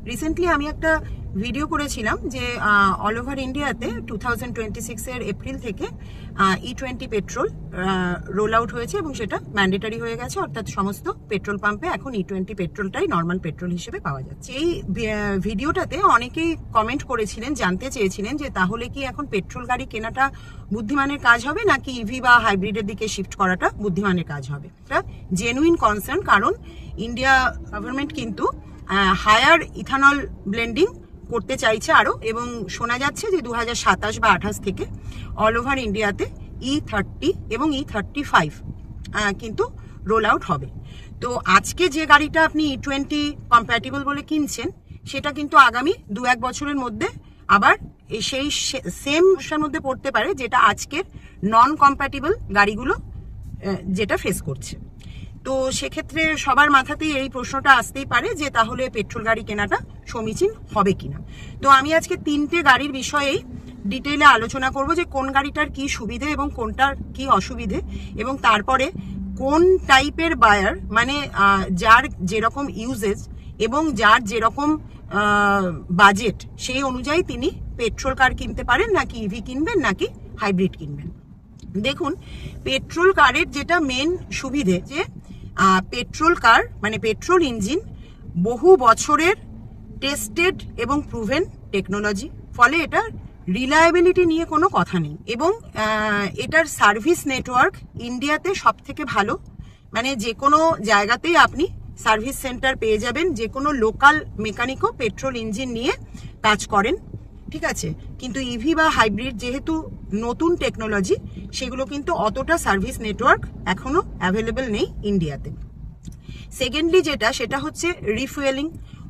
Recently আমি একটা video করেছিলাম যে অল ওভার ইন্ডিয়াতে 2026-এর এপ্রিল থেকে E20 পেট্রোল রোল আউট হয়েছে এবং সেটা ম্যান্ডেটারি হয়ে গেছে, অর্থাৎ সমস্ত পেট্রোল পাম্পে এখন E20 পেট্রোলটাই নর্মাল পেট্রোল হিসেবে পাওয়া যাচ্ছে। এই ভিডিওটাতে অনেকেই কমেন্ট করেছিলেন, জানতে চেয়েছিলেন যে তাহলে কি এখন পেট্রোল গাড়ি কেনাটা বুদ্ধিমানের কাজ হবে নাকি ইভি বা হাইব্রিডের দিকে শিফট করাটা বুদ্ধিমানের কাজ হবে। এটা জেনুইন কনসার্ন, কারণ ইন্ডিয়া গভর্নমেন্ট কিন্তু হায়ার ইথানল ব্লেন্ডিং করতে চাইছে আরো, এবং শোনা যাচ্ছে যে 2027 বা 28 থেকে অল ওভার ইন্ডিয়াতে E30 এবং E35 কিন্তু রোল আউট হবে। তো আজকে যে গাড়িটা আপনি E20 কম্প্যাটিবল বলে কিনছেন, সেটা কিন্তু আগামী 2-1 বছরের মধ্যে আবার সেই সেম সমস্যার মধ্যে পড়তে পারে যেটা আজকের নন কম্প্যাটিবল গাড়িগুলো যেটা ফেস করছে। তো সেক্ষেত্রে সবার মাথাতেই এই প্রশ্নটা আসতেই পারে যে তাহলে পেট্রোল গাড়ি কেনাটা সমীচীন হবে কিনা। তো আমি আজকে 3টে গাড়ির বিষয়েই ডিটেইলে আলোচনা করব যে কোন গাড়িটার কি সুবিধে এবং কোনটার কি অসুবিধে, এবং তারপরে কোন টাইপের বায়ার, মানে যার যেরকম ইউজেজ এবং যার যেরকম বাজেট, সেই অনুযায়ী তিনি পেট্রোল কার কিনতে পারেন, নাকি ইভি কিনবেন নাকি হাইব্রিড কিনবেন। দেখুন, পেট্রোল কারের যেটা মেন সুবিধে যে পেট্রোল কার মানে পেট্রোল ইঞ্জিন বহু বছরের টেস্টেড এবং প্রুভেন টেকনোলজি, ফলে এটার রিলায়েবিলিটি নিয়ে কোনো কথা নেই, এবং এটার সার্ভিস নেটওয়ার্ক ইন্ডিয়াতে সব থেকে ভালো। মানে যে কোনো জায়গাতেই আপনি সার্ভিস সেন্টার পেয়ে যাবেন, যে কোনো লোকাল মেকানিকও পেট্রোল ইঞ্জিন নিয়ে কাজ করেন, ঠিক আছে। কিন্তু ইভি বা হাইব্রিড যেহেতু নতুন টেকনোলজি, সেগুলো কিন্তু অতটা সার্ভিস নেটওয়ার্ক এখনো অ্যাভেলেবেল নেই ইন্ডিয়াতে। সেকেন্ডলি সেটা হচ্ছে রিফুয়েলিং,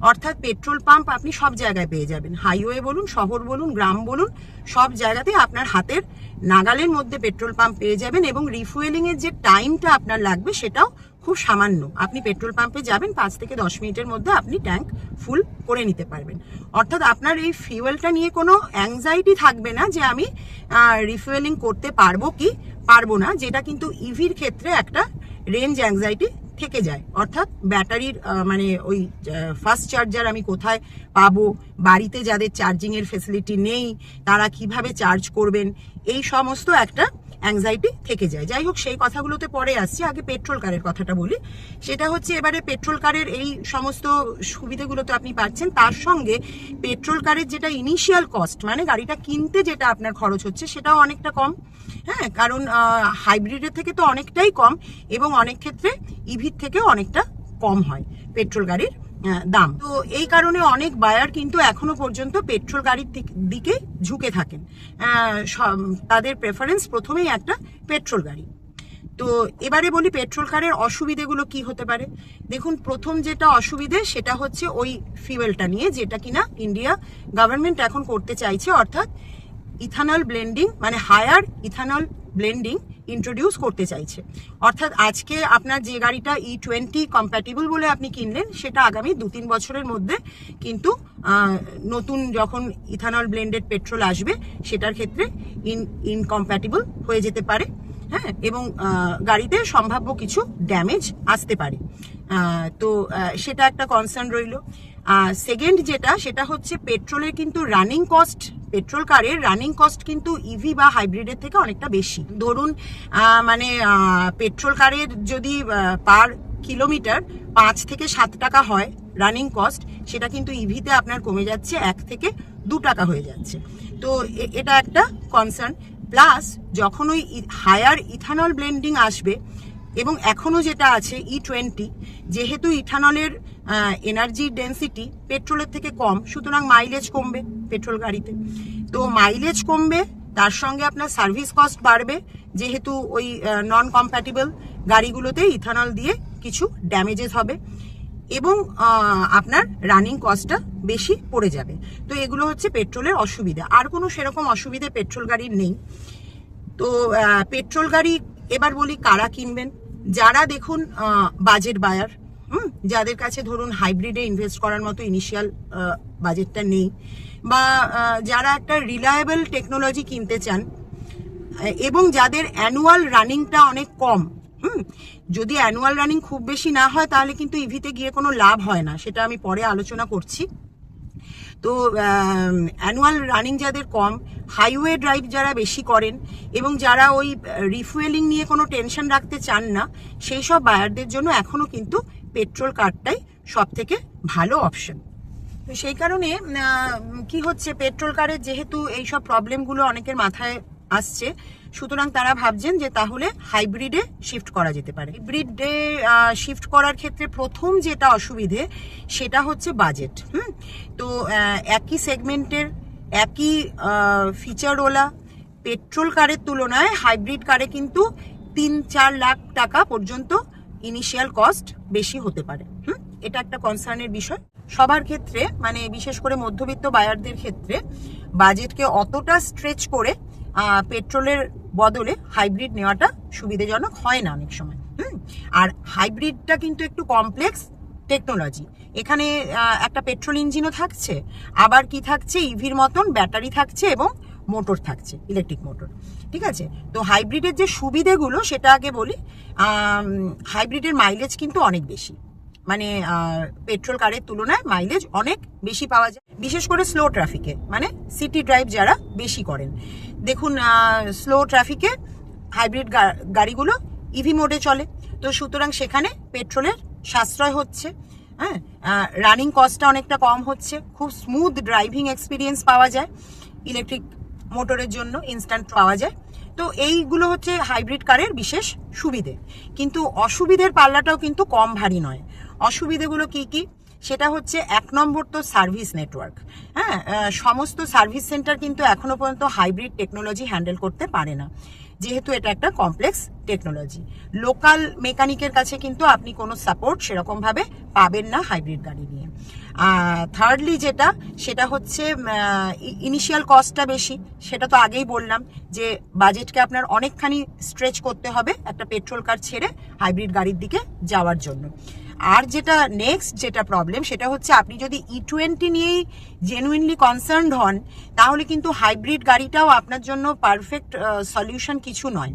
অর্থাৎ পেট্রোল পাম্প আপনি সব জায়গায় পেয়ে যাবেন, হাইওয়ে বলুন, শহর বলুন, গ্রাম বলুন, সব জায়গাতেই আপনার হাতের নাগালের মধ্যে পেট্রোল পাম্প পেয়ে যাবেন, এবং রিফুয়েলিং এর যে টাইমটা আপনার লাগবে সেটাও খুব সামান্য। আপনি পেট্রোল পাম্পে যাবেন, 5 থেকে 10 মিনিটের মধ্যে আপনি ট্যাঙ্ক ফুল করে নিতে পারবেন। অর্থাৎ আপনার এই ফিউয়েলটা নিয়ে কোনো অ্যাংজাইটি থাকবে না যে আমি রিফুয়েলিং করতে পারবো কি পারবো না, যেটা কিন্তু ইভির ক্ষেত্রে একটা রেঞ্জ অ্যাংজাইটি থেকে যায়। অর্থাৎ ব্যাটারির মানে ওই ফাস্ট চার্জার আমি কোথায় পাবো, বাড়িতে যাদের চার্জিং এর ফেসিলিটি নেই তারা কিভাবে চার্জ করবেন, এই সমস্ত একটা অ্যাংজাইটি থেকে যায়। যাই হোক, সেই কথাগুলোতে পরে আসছি, আগে পেট্রোল কারের কথাটা বলি। সেটা হচ্ছে এবারে পেট্রোল কারের এই সমস্ত সুবিধাগুলো তো আপনি পাচ্ছেন, তার সঙ্গে পেট্রোল কারের যেটা ইনিশিয়াল কস্ট, মানে গাড়িটা কিনতে যেটা আপনার খরচ হচ্ছে, সেটাও অনেকটা কম। হ্যাঁ, কারণ হাইব্রিডের থেকে তো অনেকটাই কম, এবং অনেক ক্ষেত্রে ইভির থেকেও অনেকটা কম হয় পেট্রোল গাড়ির দাম। তো এই কারণে অনেক বায়ার কিন্তু এখনো পর্যন্ত পেট্রোল গাড়ির দিকে ঝুঁকে থাকেন, তাদের প্রেফারেন্স প্রথমেই একটা পেট্রোল গাড়ি। তো এবারে বলি পেট্রোল কারের অসুবিধেগুলো কি হতে পারে। দেখুন, প্রথম যেটা অসুবিধে সেটা হচ্ছে ওই ফিউয়েলটা নিয়ে, যেটা কিনা ইন্ডিয়া গভর্নমেন্ট এখন করতে চাইছে, অর্থাৎ ইথানল ব্লেন্ডিং, মানে হায়ার ইথানল ব্লেন্ডিং ইন্ট্রোডিউস করতে চাইছে। অর্থাৎ আজকে আপনার যে গাড়িটা E20 কম্প্যাটিবল বলে আপনি কিনলেন, সেটা আগামী 2-3 বছরের মধ্যে কিন্তু নতুন যখন ইথানল ব্লেন্ডেড পেট্রোল আসবে, সেটার ক্ষেত্রে ইনকম্প্যাটিবল হয়ে যেতে পারে। হ্যাঁ, এবং গাড়িতে সম্ভাব্য কিছু ড্যামেজ আসতে পারে। তো সেটা একটা কনসার্ন রইল। সেকেন্ড সেটা হচ্ছে পেট্রোলের কিন্তু রানিং কস্ট, পেট্রোল কারের রানিং কস্ট কিন্তু ইভি বা হাইব্রিডের থেকে অনেকটা বেশি। ধরুন মানে পেট্রোল কারের যদি পার কিলোমিটার 5 থেকে 7 টাকা হয় রানিং কস্ট, সেটা কিন্তু ইভিতে আপনার কমে যাচ্ছে 1 থেকে 2 টাকা হয়ে যাচ্ছে। তো এটা একটা কনসার্ন। প্লাস যখন ওই হায়ার ইথানল ব্লেন্ডিং আসবে, এবং এখনো যেটা আছে E20, যেহেতু ইথানলের এনার্জি ডেন্সিটি পেট্রোলের থেকে কম, সুতরাং মাইলেজ কমবে পেট্রোল গাড়িতে। তো মাইলেজ কমবে, তার সঙ্গে আপনার সার্ভিস কস্ট বাড়বে, যেহেতু ওই নন কম্প্যাটিবল গাড়িগুলোতে ইথানল দিয়ে কিছু ড্যামেজেস হবে, এবং আপনার রানিং কস্টটা বেশি পড়ে যাবে। তো এগুলো হচ্ছে পেট্রোলের অসুবিধা। আর কোনো সেরকম অসুবিধে পেট্রোল গাড়ির নেই। তো পেট্রোল গাড়ি এবার বলি কারা কিনবেন। যারা দেখুন বাজেট বায়ার, যাদের কাছে ধরুন হাইব্রিডে ইনভেস্ট করার মতো ইনিশিয়াল বাজেটটা নেই, বা যারা একটা রিলায়েবল টেকনোলজি কিনতে চান, এবং যাদের অ্যানুয়াল রানিংটা অনেক কম। যদি অ্যানুয়াল রানিং খুব বেশি না হয় তাহলে কিন্তু ইভিতে গিয়ে কোনো লাভ হয় না, সেটা আমি পরে আলোচনা করছি। তো অ্যানুয়াল রানিং যাদের কম, হাইওয়ে ড্রাইভ যারা বেশি করেন এবং যারা ওই রিফুয়েলিং নিয়ে কোনো টেনশন রাখতে চান না, সেই সব বায়ারদের জন্য এখনো কিন্তু পেট্রোল কারটাই সব থেকে ভালো অপশন। তো সেই কারণে কি হচ্ছে, পেট্রোল কারের যেহেতু এইসব প্রবলেমগুলো অনেকের মাথায় আসছে, সুতরাং তারা ভাবছেন যে তাহলে হাইব্রিডে শিফট করা যেতে পারে। হাইব্রিডে শিফট করার ক্ষেত্রে প্রথম যেটা অসুবিধে সেটা হচ্ছে বাজেট। তো একই সেগমেন্টের একই ফিচারওয়ালা পেট্রোল কারের তুলনায় হাইব্রিড কারে কিন্তু 3-4 লাখ টাকা পর্যন্ত ইনিশিয়াল কস্ট বেশি হতে পারে। এটা একটা কনসার্নের বিষয় সবার ক্ষেত্রে, মানে বিশেষ করে মধ্যবিত্ত বায়ারদের ক্ষেত্রে বাজেটকে অতটা স্ট্রেচ করে পেট্রোলের বদলে হাইব্রিড নেওয়াটা সুবিধাজনক হয় না অনেক সময়। আর হাইব্রিডটা কিন্তু একটু কমপ্লেক্স টেকনোলজি। এখানে একটা পেট্রোল ইঞ্জিনও থাকছে, আবার কি থাকছে, ইভির মতন ব্যাটারি থাকছে এবং মোটর থাকছে, ইলেকট্রিক মোটর। ঠিক আছে, তো হাইব্রিডের যে সুবিধেগুলো সেটা আগে বলি। হাইব্রিডের মাইলেজ কিন্তু অনেক বেশি, মানে পেট্রোল কারের তুলনায় মাইলেজ অনেক বেশি পাওয়া যায়, বিশেষ করে স্লো ট্রাফিকে, মানে সিটি ড্রাইভ যারা বেশি করেন। দেখুন, স্লো ট্রাফিকে হাইব্রিড গাড়িগুলো ইভি মোডে চলে, তো সুতরাং সেখানে পেট্রোলের সাশ্রয় হচ্ছে। হ্যাঁ, রানিং কস্টটা অনেকটা কম হচ্ছে, খুব স্মুথ ড্রাইভিং এক্সপিরিয়েন্স পাওয়া যায়, ইলেকট্রিক মোটরের জন্য ইনস্ট্যান্ট পাওয়া যায়। তো এইগুলো হচ্ছে হাইব্রিড কারের বিশেষ সুবিধে। কিন্তু অসুবিধের পাল্লাটাও কিন্তু কম ভারী নয়। অসুবিধেগুলো কি কি, সেটা হচ্ছে 1 নম্বর তো সার্ভিস নেটওয়ার্ক। হ্যাঁ, সমস্ত সার্ভিস সেন্টার কিন্তু এখনো পর্যন্ত হাইব্রিড টেকনোলজি হ্যান্ডেল করতে পারে না, যেহেতু এটা একটা কমপ্লেক্স টেকনোলজি। লোকাল মেকানিকের কাছে কিন্তু আপনি কোনো সাপোর্ট সেরকম ভাবে পাবেন না হাইব্রিড গাড়ি নিয়ে। থার্ডলি যেটা, সেটা হচ্ছে ইনিশিয়াল কস্টটা বেশি। সেটা তো আগেই বললাম যে বাজেটকে আপনার অনেকখানি স্ট্রেচ করতে হবে একটা পেট্রোল কার ছেড়ে হাইব্রিড গাড়ির দিকে যাওয়ার জন্য। আর যেটা নেক্সট যেটা প্রবলেম, সেটা হচ্ছে আপনি যদি E20 নিয়েই জেনুইনলি কনসার্নড হন, তাহলে কিন্তু হাইব্রিড গাড়িটাও আপনার জন্য পারফেক্ট সলিউশন কিছু নয়।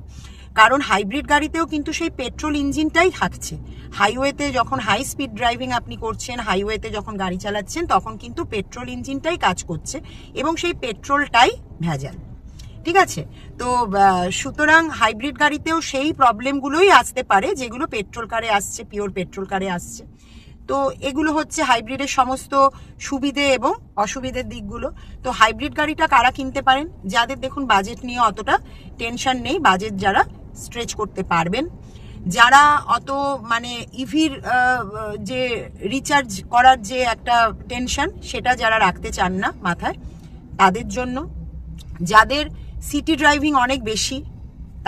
কারণ হাইব্রিড গাড়িতেও কিন্তু সেই পেট্রোল ইঞ্জিনটাই থাকছে। হাইওয়েতে যখন হাই স্পিড ড্রাইভিং আপনি করছেন, হাইওয়েতে যখন গাড়ি চালাচ্ছেন, তখন কিন্তু পেট্রোল ইঞ্জিনটাই কাজ করছে এবং সেই পেট্রোলটাই ভেজাল। ঠিক আছে, তো সুতরাং হাইব্রিড গাড়িতেও সেই প্রবলেমগুলোই আসতে পারে যেগুলো পেট্রোল কারে আসছে, পিওর পেট্রোল কারে আসছে। তো এগুলো হচ্ছে হাইব্রিডের সমস্ত সুবিধে এবং অসুবিধের দিকগুলো। তো হাইব্রিড গাড়িটা কারা কিনতে পারেন, যাদের দেখুন বাজেট নিয়ে অতটা টেনশন নেই, বাজেট যারা স্ট্রেচ করতে পারবেন, যারা অত মানে ইভির যে রিচার্জ করার যে একটা টেনশন সেটা যারা রাখতে চান না মাথায়, তাদের জন্য, যাদের সিটি ড্রাইভিং অনেক বেশি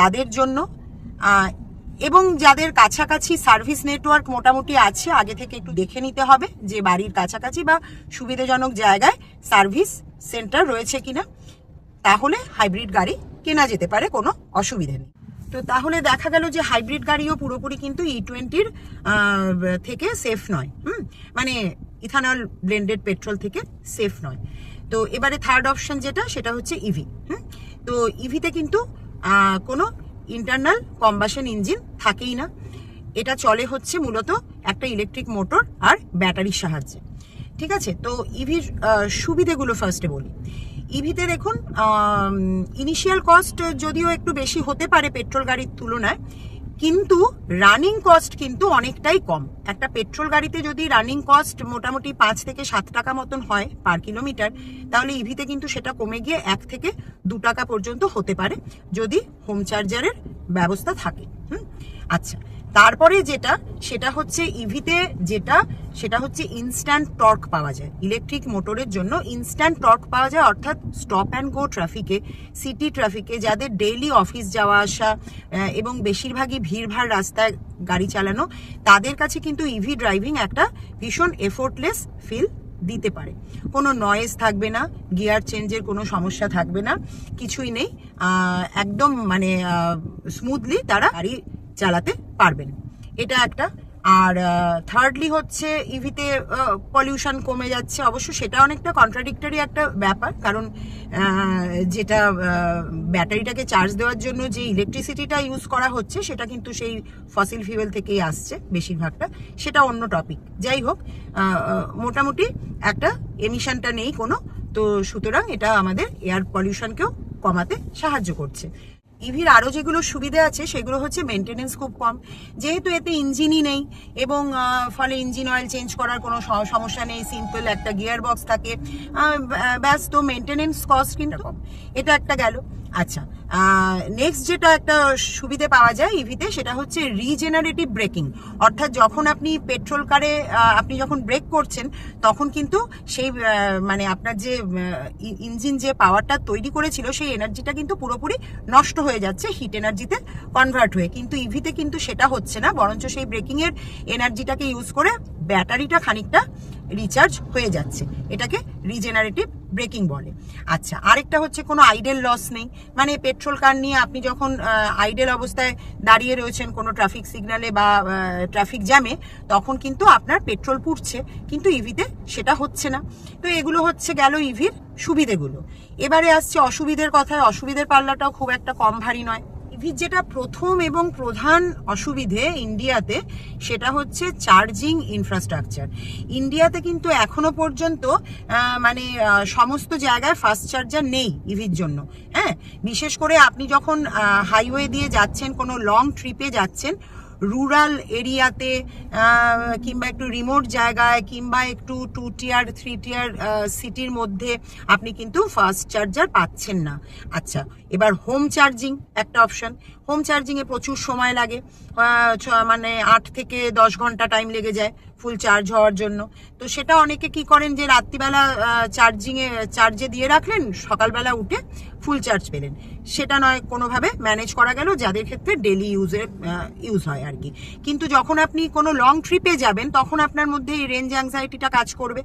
তাদের জন্য, এবং যাদের কাছাকাছি সার্ভিস নেটওয়ার্ক মোটামুটি আছে, আগে থেকে একটু দেখে নিতে হবে যে বাড়ির কাছাকাছি বা সুবিধাজনক জায়গায় সার্ভিস সেন্টার রয়েছে কিনা, তাহলে হাইব্রিড গাড়ি কেনা যেতে পারে, কোনো অসুবিধা নেই। তো তাহলে দেখা গেল যে হাইব্রিড গাড়িও পুরোপুরি কিন্তু E20-র থেকে সেফ নয়, মানে ইথানল ব্লেন্ডেড পেট্রোল থেকে সেফ নয়। তো এবারে থার্ড অপশন যেটা, সেটা হচ্ছে ইভি। তো ইভিতে কিন্তু কোনো ইন্টারনাল কম্বাসন ইঞ্জিন থাকেই না, এটা চলে হচ্ছে মূলত একটা ইলেকট্রিক মোটর আর ব্যাটারির সাহায্যে। ঠিক আছে, তো ইভির সুবিধেগুলো ফার্স্টে বলি। ইভিতে দেখুন, ইনিশিয়াল কস্ট যদিও একটু বেশি হতে পারে পেট্রোল গাড়ির তুলনায়, কিন্তু রানিং কস্ট কিন্তু অনেকটাই কম। একটা পেট্রোল গাড়িতে যদি রানিং কস্ট মোটামুটি 5 থেকে 7 টাকা মতন হয় পার কিলোমিটার, তাহলে ইভিতে কিন্তু সেটা কমে গিয়ে 1 থেকে 2 টাকা পর্যন্ত হতে পারে, যদি হোম চার্জারের ব্যবস্থা থাকে। আচ্ছা, তারপরে যেটা, সেটা হচ্ছে ইভিতে যেটা, সেটা হচ্ছে ইনস্ট্যান্ট টর্ক পাওয়া যায়। ইলেকট্রিক মোটরের জন্য ইনস্ট্যান্ট টর্ক পাওয়া যায়, অর্থাৎ স্টপ অ্যান্ড গো ট্রাফিকে, সিটি ট্রাফিকে যাদের ডেইলি অফিস যাওয়া আসা এবং বেশিরভাগই ভিড়ভাড় রাস্তায় গাড়ি চালানো, তাদের কাছে কিন্তু ইভি ড্রাইভিং একটা ভীষণ এফোর্টলেস ফিল দিতে পারে। কোনো নয়েজ থাকবে না, গিয়ার চেঞ্জের কোনো সমস্যা থাকবে না, কিছুই নেই, একদম মানে স্মুথলি তারা গাড়ি চালাতে পারবেন। এটা একটা। আর থার্ডলি হচ্ছে ইভিতে পলিউশন কমে যাচ্ছে। অবশ্য সেটা অনেকটা কন্ট্রাডিক্টরি একটা ব্যাপার, কারণ যেটা ব্যাটারিটাকে চার্জ দেওয়ার জন্য যে ইলেকট্রিসিটিটা ইউজ করা হচ্ছে সেটা কিন্তু সেই ফসিল ফিউয়েল থেকেই আসছে বেশিরভাগটা, সেটা অন্য টপিক। যাই হোক, মোটামুটি একটা এমিশনটা নেই কোনো, তো সুতরাং এটা আমাদের এয়ার পলিউশনকেও কমাতে সাহায্য করছে। ইভির আরো যেগুলো সুবিধা আছে সেগুলো হচ্ছে মেনটেনেন্স খুব কম, যেহেতু এতে ইঞ্জিনই নেই এবং ফলে ইঞ্জিন অয়েল চেঞ্জ করার কোনো সমস্যা নেই, সিম্পল একটা গিয়ার বক্স থাকে, ব্যাস। তো মেনটেনেন্স কস্ট কিন্তু কম, এটা একটা গেল। আচ্ছা, নেক্সট যেটা একটা সুবিধে পাওয়া যায় ইভিতে সেটা হচ্ছে রিজেনারেটিভ ব্রেকিং। অর্থাৎ যখন আপনি পেট্রোল কারে আপনি যখন ব্রেক করছেন তখন কিন্তু সেই মানে আপনার যে ইঞ্জিন যে পাওয়ারটা তৈরি করেছিল সেই এনার্জিটা কিন্তু পুরোপুরি নষ্ট হয়ে যাচ্ছে হিট এনার্জিতে কনভার্ট হয়ে, কিন্তু ইভিতে কিন্তু সেটা হচ্ছে না, বরঞ্চ সেই ব্রেকিং এর এনার্জিটাকে ইউজ করে ব্যাটারিটা খানিকটা রিচার্জ হয়ে যাচ্ছে, এটাকে রিজেনারেটিভ ব্রেকিং বলে। আচ্ছা, আরেকটা হচ্ছে কোনো আইডেল লস নেই, মানে পেট্রোল কার নিয়ে আপনি যখন আইডেল অবস্থায় দাঁড়িয়ে রয়েছেন কোনো ট্রাফিক সিগন্যালে বা ট্রাফিক জ্যামে, তখন কিন্তু আপনার পেট্রোল পুড়ছে, কিন্তু ইভিতে সেটা হচ্ছে না। তো এগুলো হচ্ছে গেল ইভির সুবিধেগুলো। এবারে আসছে অসুবিধের কথায়। অসুবিধের পাল্লাটাও খুব একটা কম ভারী নয়। ইভির যেটা প্রথম এবং প্রধান অসুবিধে ইন্ডিয়াতে সেটা হচ্ছে চার্জিং ইনফ্রাস্ট্রাকচার। ইন্ডিয়াতে কিন্তু এখনো পর্যন্ত মানে সমস্ত জায়গায় ফাস্ট চার্জার নেই ইভির জন্য। হ্যাঁ, বিশেষ করে আপনি যখন হাইওয়ে দিয়ে যাচ্ছেন, কোনো লং ট্রিপে যাচ্ছেন, রুরাল এরিয়াতে কিংবা একটু রিমোট জায়গায় কিংবা একটু 2 টিয়ার 3 টিয়ার সিটির মধ্যে আপনি কিন্তু ফাস্ট চার্জার পাচ্ছেন না। আচ্ছা, এবার হোম চার্জিং একটা অপশন। হোম চার্জিংয়ে প্রচুর সময় লাগে, মানে 8 থেকে 10 ঘন্টা টাইম লেগে যায় ফুল চার্জ হওয়ার জন্য। তো সেটা অনেকে কি করেন যে রাত্রিবেলা চার্জে দিয়ে রাখলেন, সকালবেলা উঠে ফুল চার্জ পেলেন, সেটা নয় কোনোভাবে ম্যানেজ করা গেল, যাদের ক্ষেত্রে ডেলি ইউজ হয় আর কি। কিন্তু যখন আপনি কোনো লং ট্রিপে যাবেন তখন আপনার মধ্যে এই রেঞ্জ অ্যাংজাইটিটা কাজ করবে,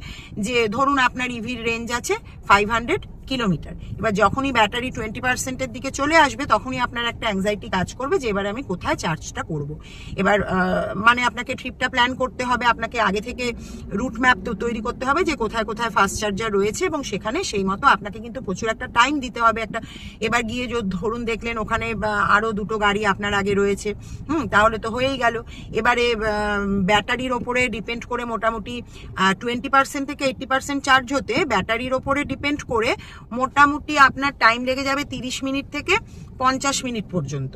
যে ধরুন আপনার ইভির রেঞ্জ আছে 500 কিলোমিটার, এবার যখনই ব্যাটারি 20%-এর দিকে চলে আসবে তখনই আপনার একটা অ্যাংজাইটি কাজ করবে যে এবার আমি কোথায় চার্জটা করব। এবার মানে আপনাকে ট্রিপটা প্ল্যান করতে হবে, আপনাকে আগে থেকে রুট ম্যাপ তো তৈরি করতে হবে যে কোথায় কোথায় ফাস্ট চার্জার রয়েছে, এবং সেখানে সেই মতো আপনাকে কিন্তু প্রচুর একটা টাইম দিতে হবে একটা। এবার গিয়ে ধরুন দেখলেন ওখানে আরো 2টো গাড়ি আপনার আগে রয়েছে, তাহলে তো হয়েই গেল। এবারে ব্যাটারির ওপরে ডিপেন্ড করে মোটামুটি 20% থেকে 80% চার্জ হতে ব্যাটারির ওপরে ডিপেন্ড করে মোটামুটি আপনার টাইম লেগে যাবে 30 মিনিট থেকে 50 মিনিট পর্যন্ত।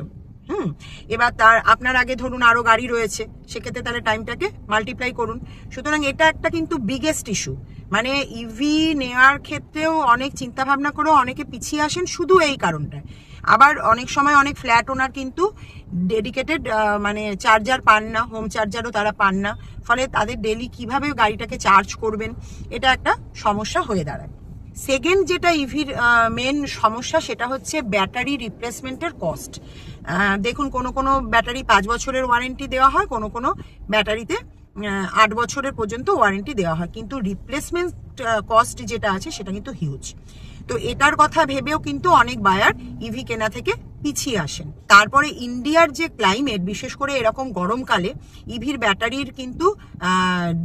এবার আপনার আগে ধরুন আরো গাড়ি রয়েছে, সেক্ষেত্রে তাহলে টাইমটাকে মাল্টিপ্লাই করুন। সুতরাং এটা একটা কিন্তু বিগেস্ট ইস্যু, মানে ইভি নেওয়ার ক্ষেত্রেও অনেক চিন্তা ভাবনা করেও অনেকে পিছিয়ে আসেন শুধু এই কারণটায়। আবার অনেক সময় অনেক ফ্ল্যাট ওনার কিন্তু ডেডিকেটেড মানে চার্জার পান না, হোম চার্জারও তারা পান না, ফলে তাদের ডেলি কিভাবে গাড়িটাকে চার্জ করবেন এটা একটা সমস্যা হয়ে দাঁড়ায়। সেকেন্ড যেটা ইভির মেন সমস্যা সেটা হচ্ছে ব্যাটারি রিপ্লেসমেন্টের কস্ট। দেখুন কোনো কোনো ব্যাটারি 5 বছরের ওয়ারেন্টি দেওয়া হয়, কোনো কোনো ব্যাটারিতে 8 বছরের পর্যন্ত ওয়ারেন্টি দেওয়া হয়, কিন্তু রিপ্লেসমেন্ট কস্ট যেটা আছে সেটা কিন্তু হিউজ। তো এটার কথা ভেবেও কিন্তু অনেক বায়ার ইভি কেনা থেকে পিছিয়ে আসেন। তারপরে ইন্ডিয়ার যে ক্লাইমেট, বিশেষ করে এরকম গরমকালে ইভির ব্যাটারির কিন্তু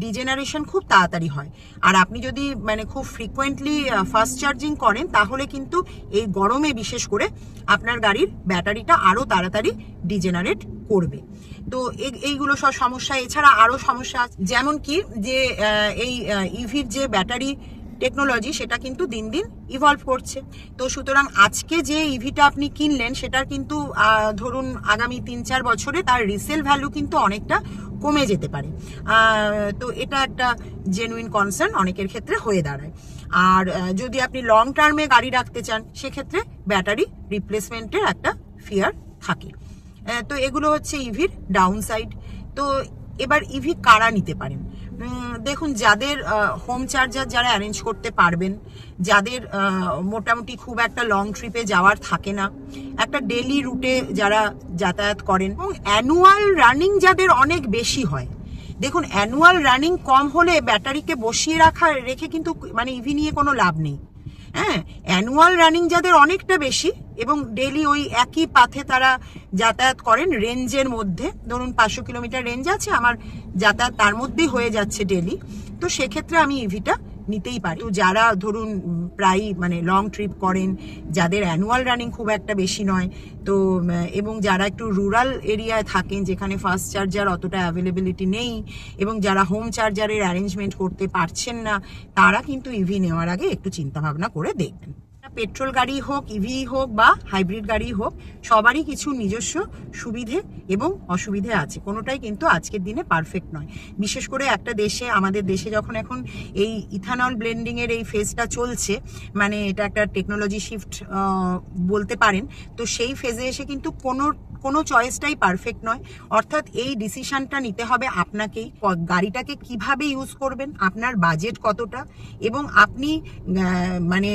ডিজেনারেশন খুব তাড়াতাড়ি হয়, আর আপনি যদি মানে খুব ফ্রিকোয়েন্টলি ফাস্ট চার্জিং করেন তাহলে কিন্তু এই গরমে বিশেষ করে আপনার গাড়ির ব্যাটারিটা আরো তাড়াতাড়ি ডিজেনারেট করবে। তো এইগুলো সব সমস্যা। এছাড়া আরো সমস্যা যেমন কি যে এই ইভির যে ব্যাটারি টেকনোলজি সেটা কিন্তু দিন দিন ইভলভ করছে। তো সুতরাং আজকে যে ইভিটা আপনি কিনলেন সেটার কিন্তু ধরুন আগামী 3-4 বছরে তার রিসেল ভ্যালু কিন্তু অনেকটা কমে যেতে পারে। তো এটা একটা জেনুইন কনসার্ন অনেকের ক্ষেত্রে হয়ে দাঁড়ায়। আর যদি আপনি লং টার্মে গাড়ি রাখতে চান সেক্ষেত্রে ব্যাটারি রিপ্লেসমেন্টের একটা ফিয়ার থাকে। তো এগুলো হচ্ছে ইভির ডাউন সাইড। তো এবার ইভি কারা নিতে পারেন? দেখুন, যাদের হোম চার্জার যারা অ্যারেঞ্জ করতে পারবেন, যাদের মোটামুটি খুব একটা লং ট্রিপে যাওয়ার থাকে না, একটা ডেলি রুটে যারা যাতায়াত করেন, এবং অ্যানুয়াল রানিং যাদের অনেক বেশি হয়। দেখুন, অ্যানুয়াল রানিং কম হলে ব্যাটারিকে বসিয়ে রেখে কিন্তু মানে ইভি নিয়ে কোনো লাভ নেই। হ্যাঁ, অ্যানুয়াল রানিং যাদের অনেকটা বেশি এবং ডেলি ওই একই পাথে তারা যাতায়াত করেন রেঞ্জের মধ্যে, ধরুন 500 কিলোমিটার রেঞ্জ আছে আমার যাতায়াত তার মধ্যেই হয়ে যাচ্ছে ডেলি, তো সেক্ষেত্রে আমি ইভিটা নিতেই পারি। যারা ধরুন প্রায় মানে লং ট্রিপ করেন, যাদের অ্যানুয়াল রানিং খুব একটা বেশি নয়, তো এবং যারা একটু রুরাল এরিয়ায় থাকেন যেখানে ফাস্ট চার্জার অতটা অ্যাভেলেবিলিটি নেই, এবং যারা হোম চার্জারের অ্যারেঞ্জমেন্ট করতে পারছেন না, তারা কিন্তু ইভি নেওয়ার আগে একটু চিন্তা ভাবনা করে দেখবেন। পেট্রোল গাড়ি হোক, ইভি হোক বা হাইব্রিড গাড়ি হোক, সবারই কিছু নিজস্ব সুবিধে এবং অসুবিধে আছে, কোনোটাই কিন্তু আজকের দিনে পারফেক্ট নয়। বিশেষ করে একটা দেশে, আমাদের দেশে যখন এখন এই ইথানল ব্লেন্ডিং এর এই ফেজটা চলছে, মানে এটা একটা টেকনোলজি শিফট বলতে পারেন, তো সেই ফেজে এসে কিন্তু কোনো চয়েসটাই পারফেক্ট নয়। অর্থাৎ এই ডিসিশনটা নিতে হবে আপনাকেই, গাড়িটাকে কিভাবে ইউজ করবেন, আপনার বাজেট কতটা, এবং আপনি মানে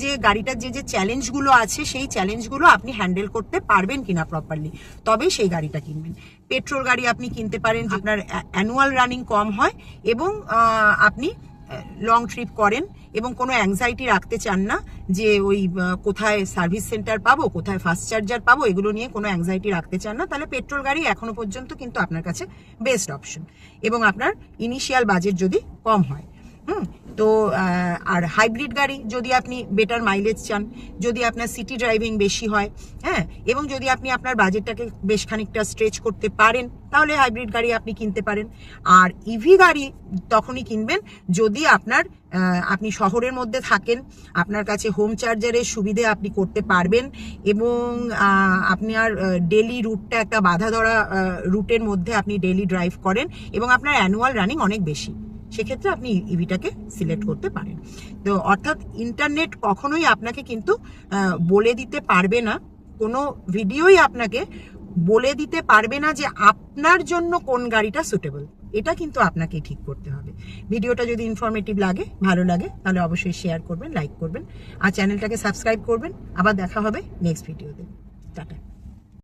যে গাড়িটার যে চ্যালেঞ্জগুলো আছে সেই চ্যালেঞ্জগুলো আপনি হ্যান্ডেল করতে পারবেন কিনা প্রপারলি, তবেই সেই গাড়িটা কিনবেন। পেট্রোল গাড়ি আপনি কিনতে পারেন, আপনার অ্যানুয়াল রানিং কম হয় এবং আপনি লং ট্রিপ করেন এবং কোনো অ্যাংজাইটি রাখতে চান না যে ওই কোথায় সার্ভিস সেন্টার পাবো, কোথায় ফাস্ট চার্জার পাবো, এগুলো নিয়ে কোনো অ্যাংজাইটি রাখতে চান না, তাহলে পেট্রোল গাড়ি এখনো পর্যন্ত কিন্তু আপনার কাছে বেস্ট অপশন, এবং আপনার ইনিশিয়াল বাজেট যদি কম হয়। তো আর হাইব্রিড গাড়ি যদি আপনি বেটার মাইলেজ চান, যদি আপনার সিটি ড্রাইভিং বেশি হয়, হ্যাঁ, এবং যদি আপনি আপনার বাজেটটাকে বেশ খানিকটা স্ট্রেচ করতে পারেন, তাহলে হাইব্রিড গাড়ি আপনি কিনতে পারেন। আর ইভি গাড়ি তখনই কিনবেন যদি আপনি শহরের মধ্যে থাকেন, আপনার কাছে হোম চার্জারের সুবিধে আপনি করতে পারবেন, এবং আপনার ডেলি রুটটা একটা বাধা ধরা রুটের মধ্যে আপনি ডেলি ড্রাইভ করেন এবং আপনার অ্যানুয়াল রানিং অনেক বেশি, সেক্ষেত্রে আপনি ইভিটাকে সিলেক্ট করতে পারেন। তো অর্থাৎ ইন্টারনেট কখনোই আপনাকে কিন্তু বলে দিতে পারবে না, কোনো ভিডিওই আপনাকে বলে দিতে পারবে না যে আপনার জন্য কোন গাড়িটা সুটেবল, এটা কিন্তু আপনাকে ঠিক করতে হবে। ভিডিওটা যদি ইনফরমেটিভ লাগে, ভালো লাগে, তাহলে অবশ্যই শেয়ার করবেন, লাইক করবেন, আর চ্যানেলটাকে সাবস্ক্রাইব করবেন। আবার দেখা হবে নেক্সট ভিডিওতে। টাটা।